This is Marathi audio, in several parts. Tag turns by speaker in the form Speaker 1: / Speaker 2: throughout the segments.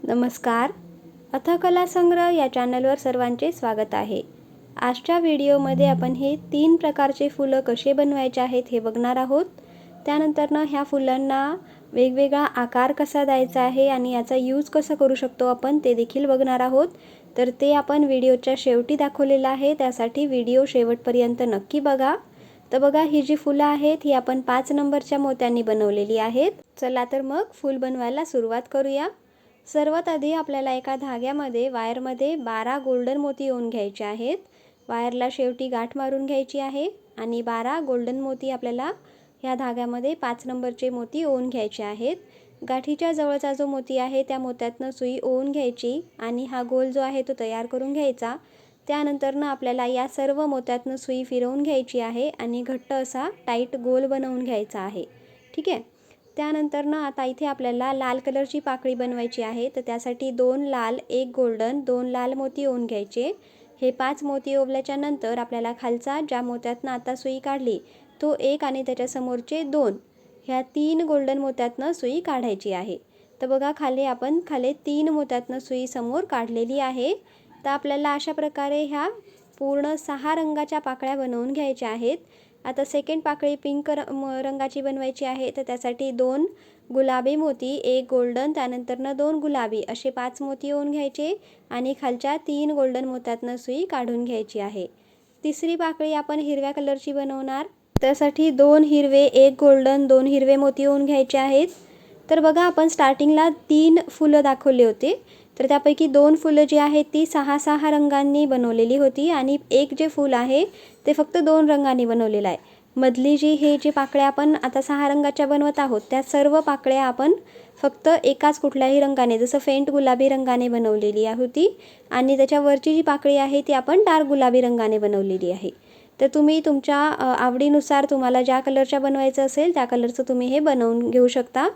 Speaker 1: नमस्कार. कथा संग्रह या चॅनलवर सर्वांचे स्वागत आहे. आजच्या व्हिडिओमध्ये आपण हे 3 प्रकारचे फुलं कसे बनवायचे आहेत हे बघणार आहोत. त्यानंतर ह्या फुलांना वेगवेगळा आकार कसा द्यायचा आहे आणि याचा यूज कसा करू शकतो आपण ते देखील बघणार आहोत. तर ते आपण व्हिडिओच्या शेवटी दाखवलेलं आहे, त्यासाठी व्हिडिओ शेवटपर्यंत नक्की बघा. तर बघा, ही जी फुलं आहेत ही आपण 5 नंबरच्या मोत्यांनी बनवलेली आहेत. चला तर मग फूल बनवायला सुरुवात करूया. सर्वात आधी आपल्याला एका धाग्यामध्ये वायरमध्ये 12 गोल्डन मोती येऊन घ्यायचे आहेत. वायरला शेवटी गाठ मारून घ्यायची आहे आणि 12 गोल्डन मोती आपल्याला ह्या धाग्यामध्ये 5 नंबरचे मोती ओवून घ्यायचे आहेत. गाठीच्या जवळचा जो मोती आहे त्या मोत्यातनं सुई ओवून घ्यायची आणि हा गोल जो आहे तो तयार करून घ्यायचा. त्यानंतरनं आपल्याला या सर्व मोत्यातनं सुई फिरवून घ्यायची आहे आणि घट्ट असा टाईट गोल बनवून घ्यायचा आहे. ठीक आहे. त्यानंतरनं आता इथे आपल्याला लाल कलरची पाकळी बनवायची आहे. तर त्यासाठी 2 लाल 1 गोल्डन 2 लाल मोती ओवून घ्यायचे. हे 5 मोती ओवल्याच्या नंतर आपल्याला खालचा ज्या मोत्यातनं आता सुई काढली तो 1 आणि त्याच्या समोरचे 2 ह्या 3 गोल्डन मोत्यातनं सुई काढायची आहे. तर बघा, खाली 3 मोत्यातनं सुई समोर काढलेली आहे. तर आपल्याला अशा प्रकारे ह्या पूर्ण 6 रंगाच्या पाकळ्या बनवून घ्यायच्या आहेत. आता सेकंड पाकळी पिंक रंगाची बनवायची आहे. तर त्यासाठी 2 गुलाबी मोती 1 गोल्डन त्यानंतरनं 2 गुलाबी असे 5 मोती ओवून घ्यायचे आणि खालच्या 3 गोल्डन मोत्यातनं सुई काढून घ्यायची आहे. तिसरी पाकळी आपण हिरव्या कलरची बनवणार. त्यासाठी 2 हिरवे 1 गोल्डन 2 हिरवे मोती ओवून घ्यायचे आहेत. तर बघा, आपण स्टार्टिंगला 3 फुलं दाखवले होते. तर त्यापैकी 2 फुलं जी आहेत ती 6 रंगांनी बनवलेली होती आणि एक जे फूल आहे ते फक्त 2 रंगांनी बनवलेलं आहे. मधली हे जे पाकळ्या आपण आता 6 रंगाच्या बनवत आहोत त्या सर्व पाकळ्या आपण फक्त एकाच कुठल्याही रंगाने, जसं फेंट गुलाबी रंगाने बनवलेली होती आणि त्याच्यावरची जी पाकळी आहे ती आपण डार्क गुलाबी रंगाने बनवलेली आहे. तर तुम्ही तुमच्या आवडीनुसार तुम्हाला ज्या कलरच्या बनवायचं असेल त्या कलरचं तुम्ही हे बनवून घेऊ शकता.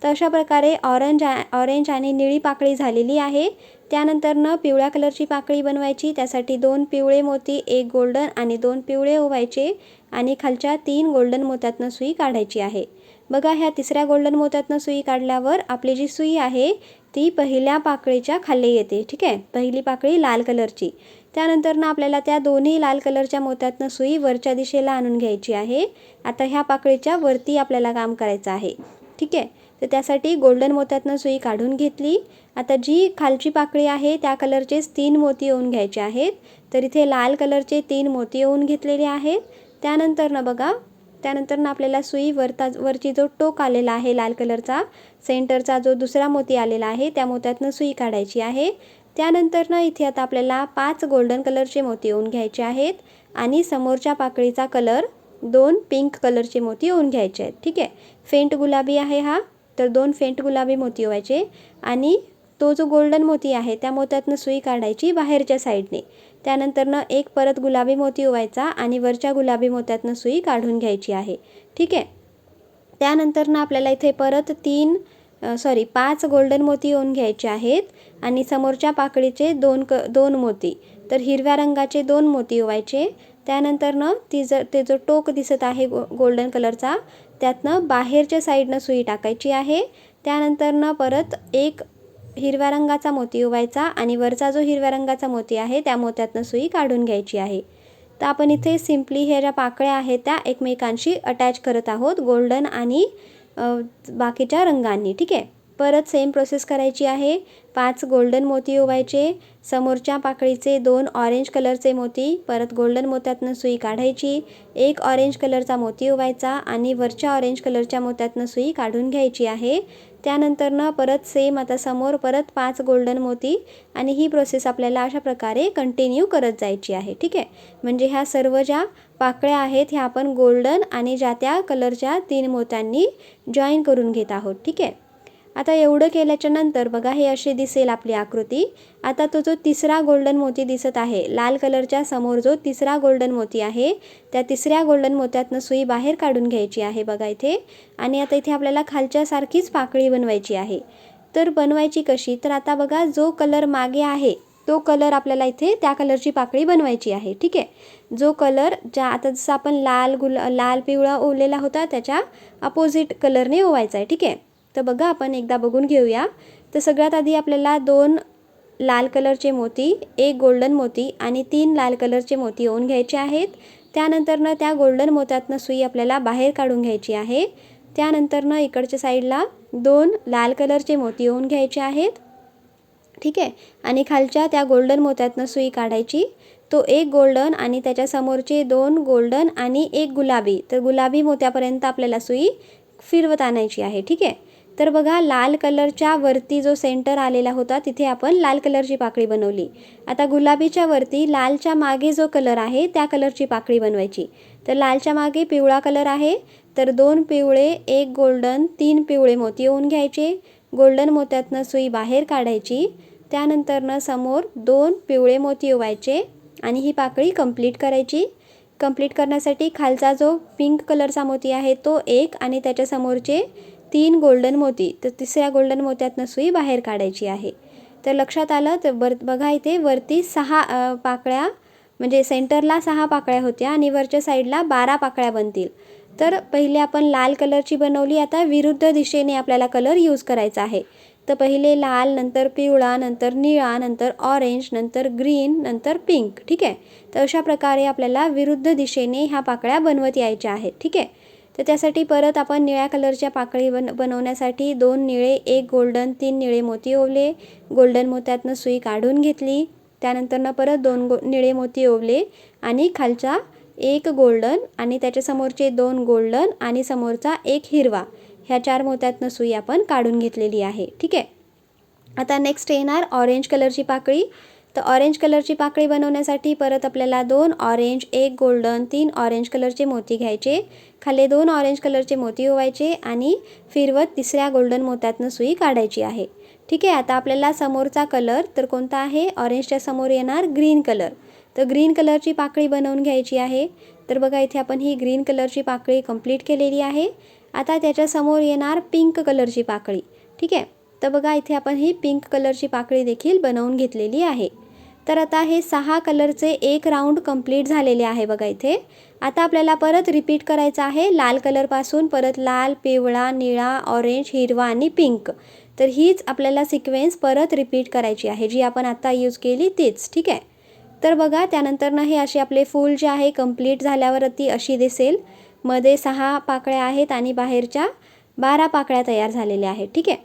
Speaker 1: तर अशा प्रकारे ऑरेंज आणि निळी पाकळी झालेली आहे. त्यानंतरनं पिवळ्या कलरची पाकळी बनवायची. त्यासाठी 2 पिवळे मोती 1 गोल्डन आणि 2 पिवळे ओवायचे आणि खालच्या 3 गोल्डन मोत्यातनं सुई काढायची आहे. बघा, ह्या तिसऱ्या गोल्डन मोत्यातनं सुई काढल्यावर आपली जी सुई आहे ती पहिल्या पाकळीच्या खाली येते. ठीक आहे. पहिली पाकळी लाल कलरची. त्यानंतरनं आपल्याला त्या दोन्ही लाल कलरच्या मोत्यातनं सुई वरच्या दिशेला आणून घ्यायची आहे. आता ह्या पाकळीच्या वरती आपल्याला काम करायचं आहे. ठीक आहे. तर त्यासाठी गोल्डन मोत्यातनं सुई काढून घेतली. आता जी खालची पाकळी आहे त्या कलरचेच 3 मोती ओवून घ्यायचे आहेत. तर इथे लाल कलरचे 3 मोती ओवून घेतलेले आहेत. त्यानंतरनं आपल्याला सुई वरची जो टोक आलेला आहे लाल कलरचा, सेंटरचा जो दुसरा मोती आलेला आहे त्या मोत्यातनं सुई काढायची आहे. त्यानंतरनं इथे आता आपल्याला 5 गोल्डन कलरचे मोती ओवून घ्यायचे आहेत आणि समोरच्या पाकळीचा कलर 2 पिंक कलरचे मोती ओवून घ्यायचे आहेत. ठीक आहे. फेंट गुलाबी आहे हा, तर 2 फेंट गुलाबी मोती ओवायचे आणि तो जो गोल्डन मोती आहे त्या मोत्यातनं सुई काढायची बाहेरच्या साईडने. त्यानंतरनं एक परत गुलाबी मोती ओवायचा आणि वरच्या गुलाबी मोत्यातनं सुई काढून घ्यायची आहे. ठीक आहे. त्यानंतरनं आपल्याला इथे परत 5 गोल्डन मोती ओवून घ्यायचे आहेत आणि समोरच्या पाकळीचे 2 मोती, तर हिरव्या रंगाचे 2 मोती ओवायचे. त्यानंतरनं ते जो टोक दिसत आहे गोल्डन कलरचा त्यातनं बाहेरच्या साईडनं सुई टाकायची आहे. त्यानंतरनं परत एक हिरव्या रंगाचा मोती ओवायचा आणि वरचा जो हिरव्या रंगाचा मोती आहे त्या मोत्यातनं सुई काढून घ्यायची आहे. तर आपण इथे सिम्पली ह्या ज्या पाकळ्या आहेत त्या एकमेकांशी अटॅच करत आहोत गोल्डन आणि बाकीच्या रंगांनी. ठीक आहे. परत सेम प्रोसेस करायची आहे. 5 गोल्डन मोती ओवायचे, समोरच्या पाकळीचे 2 ऑरेंज कलरचे मोती, परत गोल्डन मोत्यातनं सुई काढायची, 1 ऑरेंज कलरचा मोती ओवायचा आणि वरच्या ऑरेंज कलरच्या मोत्यातनं सुई काढून घ्यायची आहे. त्यानंतरनं परत सेम आता समोर परत 5 गोल्डन मोती आणि ही प्रोसेस आपल्याला अशा प्रकारे कंटिन्यू करत जायची आहे. ठीक आहे. म्हणजे ह्या सर्व ज्या पाकळ्या आहेत ह्या आपण गोल्डन आणि ज्या त्या कलरच्या 3 मोत्यांनी जॉईन करून घेत आहोत. ठीक आहे. आता एवढं केल्याच्या नंतर बघा, हे अशी दिसेल आपली आकृती. आता तो जो तिसरा गोल्डन मोती दिसत आहे लाल कलरच्या समोर, जो तिसरा गोल्डन मोती आहे त्या तिसऱ्या गोल्डन मोत्यातनं सुई बाहेर काढून घ्यायची आहे. बघा इथे. आणि आता इथे आपल्याला खालच्यासारखीच पाकळी बनवायची आहे. तर बनवायची कशी, तर आता बघा, जो कलर मागे आहे तो कलर आपल्याला इथे त्या कलरची पाकळी बनवायची आहे. ठीक आहे. जो कलर आता जसं आपण लाल पिवळा ओवलेला होता त्याच्या अपोजिट कलरने ओवायचा आहे. ठीक आहे. तर बघा, आपण एकदा बघून घेऊया. तर सगळ्यात आधी आपल्याला 2 लाल कलरचे मोती, 1 गोल्डन मोती आणि 3 लाल कलरचे मोती ओवून घ्यायचे आहेत. त्यानंतरनं त्या गोल्डन मोत्यातनं सुई आपल्याला बाहेर काढून घ्यायची आहे. त्यानंतरनं इकडच्या साईडला 2 लाल कलरचे मोती ओवून घ्यायचे आहेत. ठीक आहे, आणि खालच्या त्या गोल्डन मोत्यातनं सुई काढायची. तो 1 गोल्डन आणि त्याच्या समोरचे 2 गोल्डन आणि 1 गुलाबी, तर गुलाबी मोत्यापर्यंत आपल्याला सुई फिरवत आणायची आहे. ठीक आहे, तर बघा लाल कलरच्या वरती जो सेंटर आलेला होता तिथे आपण लाल कलरची पाकळी बनवली. आता गुलाबीच्या वरती लालच्या मागे जो कलर आहे त्या कलरची पाकळी बनवायची. तर लालच्या मागे पिवळा कलर आहे, तर 2 पिवळे 1 गोल्डन 3 पिवळे मोती ओवून घ्यायचे. गोल्डन मोत्यातनं सुई बाहेर काढायची. त्यानंतरनं समोर 2 पिवळे मोती ओवायचे आणि ही पाकळी कंप्लीट करायची. कंप्लीट करण्यासाठी खालचा जो पिंक कलरचा मोती आहे तो 1 आणि त्याच्या समोरचे 3 गोल्डन मोती, तर तिसऱ्या गोल्डन मोत्यातनं सुई बाहेर काढायची आहे. तर लक्षात आलं. तर बघा इथे वरती 6 पाकळ्या, म्हणजे सेंटरला 6 पाकळ्या होत्या आणि वरच्या साईडला 12 पाकळ्या बनतील. तर पहिले आपण लाल कलरची बनवली. आता विरुद्ध दिशेने आपल्याला कलर यूज करायचा आहे. तर पहिले लाल, नंतर पिवळा, नंतर निळा, नंतर ऑरेंज, नंतर ग्रीन, नंतर पिंक. ठीक आहे, तर अशा प्रकारे आपल्याला विरुद्ध दिशेने ह्या पाकळ्या बनवत यायच्या आहेत. ठीक आहे, तर त्यासाठी परत आपण निळ्या कलरच्या पाकळी बनवण्यासाठी 2 निळे 1 गोल्डन 3 निळे मोती ओवले. गोल्डन मोत्यातनं सुई काढून घेतली. त्यानंतरनं परत 2 निळे मोती ओवले आणि खालचा 1 गोल्डन आणि त्याच्या समोरचे 2 गोल्डन आणि समोरचा 1 हिरवा, ह्या 4 मोत्यातनं सुई आपण काढून घेतलेली आहे. ठीक आहे, आता नेक्स्ट येणार ऑरेंज कलरची पाकळी. तर ऑरेंज कलरची पाकळी बनवण्यासाठी परत आपल्याला 2 ऑरेंज 1 गोल्डन 3 ऑरेंज कलरचे मोती घ्यायचे. खाली 2 ऑरेंज कलरचे मोती ओवायचे आणि फिरवत तिसऱ्या गोल्डन मोत्यातनं सुई काढायची आहे. ठीक आहे, आता आपल्याला समोरचा कलर तर कोणता आहे, ऑरेंजच्या समोर येणार ग्रीन कलर. तर ग्रीन कलरची पाकळी बनवून घ्यायची आहे. तर बघा इथे आपण ही ग्रीन कलरची पाकळी कंप्लीट केलेली आहे. आता त्याच्यासमोर येणार पिंक कलरची पाकळी. ठीक आहे, तर बघा इथे आपण ही पिंक कलरची पाकळी देखील बनवून घेतलेली आहे. तर आता हे 6 कलरचे एक राऊंड कंप्लीट झालेले आहे. बघा इथे आता आपल्याला परत रिपीट करायचं आहे. लाल कलरपासून परत लाल, पिवळा, निळा, ऑरेंज, हिरवा आणि पिंक. तर हीच आपल्याला सिक्वेन्स परत रिपीट करायची आहे, जी आपण आता यूज केली तीच. ठीक आहे, तर बघा त्यानंतरनं हे असे आपले फूल जे आहे कंप्लीट झाल्यावर ती अशी दिसेल. मध्ये 6 पाकळ्या आहेत आणि बाहेरच्या 12 पाकळ्या तयार झालेल्या आहेत. ठीक आहे,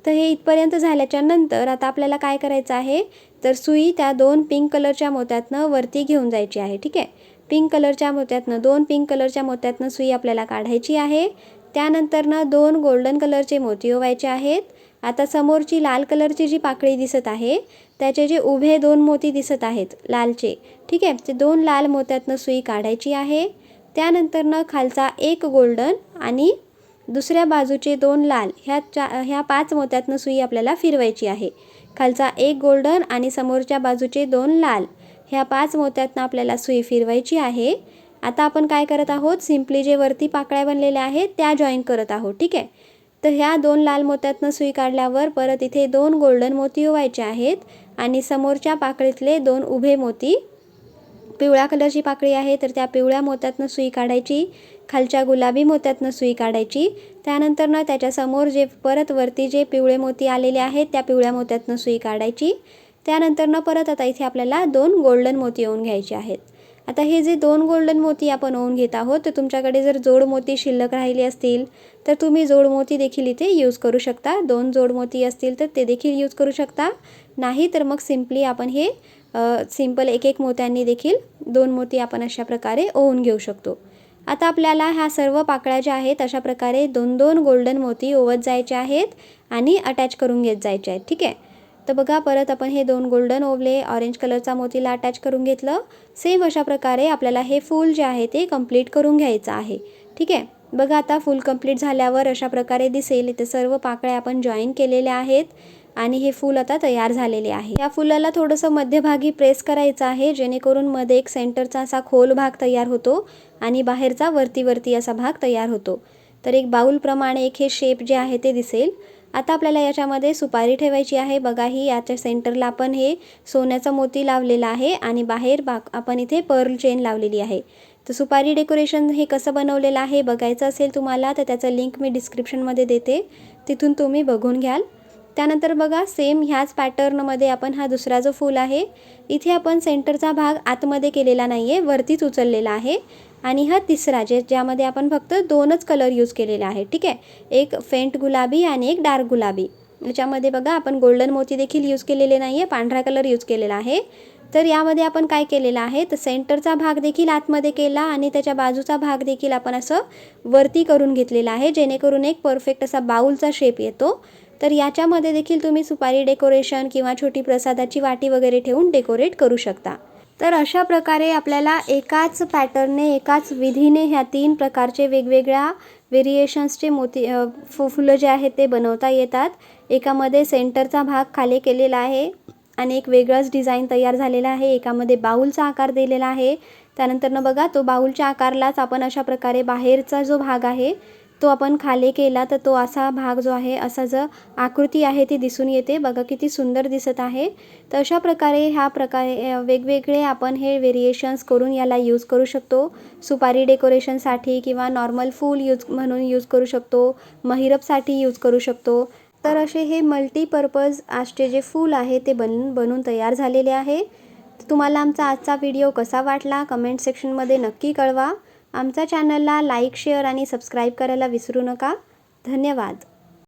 Speaker 1: तर हे इथपर्यंत झाल्याच्या नंतर आता आपल्याला काय करायचं आहे, तर सुई त्या 2 पिंक कलरच्या मोत्यातनं वरती घेऊन जायची आहे. ठीक आहे, पिंक कलरच्या मोत्यातनं 2 पिंक कलरच्या मोत्यातनं सुई आपल्याला काढायची आहे. त्यानंतरनं 2 गोल्डन कलरचे मोती ओवायचे आहेत. आता समोरची लाल कलरची जी पाकळी दिसत आहे त्याचे जे उभे 2 मोती दिसत आहेत लालचे, ठीक आहे, ते 2 लाल मोत्यातनं सुई काढायची आहे. त्यानंतरनं खालचा 1 गोल्डन आणि दुसऱ्या बाजूचे 2 लाल, ह्या 5 मोत्यातनं सुई आपल्याला फिरवायची आहे. खालचा 1 गोल्डन आणि समोरच्या बाजूचे 2 लाल, ह्या 5 मोत्यातनं आपल्याला सुई फिरवायची आहे. आता आपण काय करत आहोत, सिम्पली जे वरती पाकळ्या बनलेल्या आहेत त्या जॉईन करत आहोत. ठीक आहे, तर ह्या 2 लाल मोत्यातनं सुई काढल्यावर परत इथे 2 गोल्डन मोती ओवायचे आहेत आणि समोरच्या पाकळीतले 2 उभे मोती, पिवळ्या कलरची पाकळी आहे तर त्या पिवळ्या मोत्यातनं सुई काढायची. खालच्या गुलाबी मोत्यातनं सुई काढायची. त्यानंतरनं त्याच्यासमोर जे परत वरती जे पिवळे मोती आलेले आहेत त्या पिवळ्या मोत्यातनं सुई काढायची. त्यानंतरनं परत आता इथे आपल्याला 2 गोल्डन मोती ओवून घ्यायचे आहेत. आता हे जे 2 गोल्डन मोती आपण ओवून घेत आहोत, तर तुमच्याकडे जर जोड मोती शिल्लक राहिले असतील तर तुम्ही जोड मोती देखील इथे यूज करू शकता. 2 जोड मोती असतील तर ते देखील यूज करू शकता. नाही तर मग सिम्पली आपण हे सिंपल 1-1 मोत्यांनी देखील 2 मोती आपण अशा प्रकारे ओवून घेऊ शकतो. आता आपल्याला ह्या सर्व पाकळ्या ज्या आहेत अशा प्रकारे 2-2 गोल्डन मोती ओवत जायचे आहेत आणि अटॅच करून घेत जायचे आहेत. ठीक आहे, तर बघा परत आपण हे 2 गोल्डन ओवले, ऑरेंज कलरचा मोतीला अटॅच करून घेतलं. सेम अशा प्रकारे आपल्याला हे फूल जे आहे ते कंप्लीट करून घ्यायचं आहे. ठीक आहे, बघा आता फूल कंप्लीट झाल्यावर अशा प्रकारे दिसेल. इथे सर्व पाकळ्या आपण जॉईन केलेल्या आहेत आणि हे फूल आता तयार झालेले आहे. या फुलाला थोडंसं मध्यभागी प्रेस करायचं आहे, जेणेकरून मध्ये एक सेंटरचा असा खोल भाग तयार होतो आणि बाहेरचा वरती असा भाग तयार होतो. तर एक बाउलप्रमाणे एक हे शेप जे आहे ते दिसेल. आता आपल्याला याच्यामध्ये सुपारी ठेवायची आहे. बघा ही याच्या सेंटरला आपण हे सोन्याचा मोती लावलेला आहे आणि बाहेर आपण इथे पर्ल चेन लावलेली आहे. तर सुपारी डेकोरेशन हे कसं बनवलेलं आहे बघायचं असेल तुम्हाला तर त्याचं लिंक मी डिस्क्रिप्शनमध्ये देते, तिथून तुम्ही बघून घ्याल. त्यानंतर बघा सेम ह्याच पॅटर्नमध्ये आपण हा दुसरा जो फूल आहे, इथे आपण सेंटरचा भाग आतमध्ये केलेला नाही आहे, वरतीच उचललेला आहे. आणि हा तिसरा ज्यामध्ये आपण फक्त 2च कलर यूज केलेले आहे. ठीक आहे, एक फेंट गुलाबी आणि एक डार्क गुलाबी. याच्यामध्ये बघा आपण गोल्डन मोती देखील यूज केलेले नाही आहे, पांढरा कलर यूज केलेला आहे. तर यामध्ये आपण काय केलेलं आहे, तर सेंटरचा भाग देखील आतमध्ये केला आणि त्याच्या बाजूचा भाग देखील आपण असं वरती करून घेतलेला आहे, जेणेकरून एक परफेक्ट असा बाउलचा शेप येतो. तर याच्यामध्ये देखील तुम्ही सुपारी डेकोरेशन किंवा छोटी प्रसादाची वाटी वगैरे ठेवून डेकोरेट करू शकता. तर अशा प्रकारे आपल्याला एकाच पॅटर्नने, एकाच विधीने ह्या 3 प्रकारचे वेगवेगळ्या व्हेरिएशन्सचे फुलं जे आहेत ते बनवता येतात. एकामध्ये सेंटरचा भाग खाली केलेला आहे आणि एक वेगळंच डिझाईन तयार झालेला आहे. एकामध्ये बाउलचा आकार दिलेला आहे. त्यानंतरनं बघा तो बाउलच्या आकारलाच आपण अशा प्रकारे बाहेरचा जो भाग आहे तो आपण खाली केला, तर तो असा भाग जो आहे, असा जो आकृती आहे ती दिसून येते. बघा किती सुंदर दिसत आहे. तर अशा प्रकारे ह्या प्रकारे वेगवेगळे आपण हे व्हेरिएशन्स करून याला यूज करू शकतो. सुपारी डेकोरेशनसाठी किंवा नॉर्मल फूल म्हणून यूज करू शकतो, महिरपसाठी यूज करू शकतो. तर असे हे मल्टीपर्पज आजचे जे फूल आहे ते बनून तयार झालेले आहे. तुम्हाला आमचा आजचा व्हिडिओ कसा वाटला कमेंट सेक्शनमध्ये नक्की कळवा. आमच्या चॅनलला लाईक, शेअर आणि सबस्क्राईब करायला विसरू नका. धन्यवाद.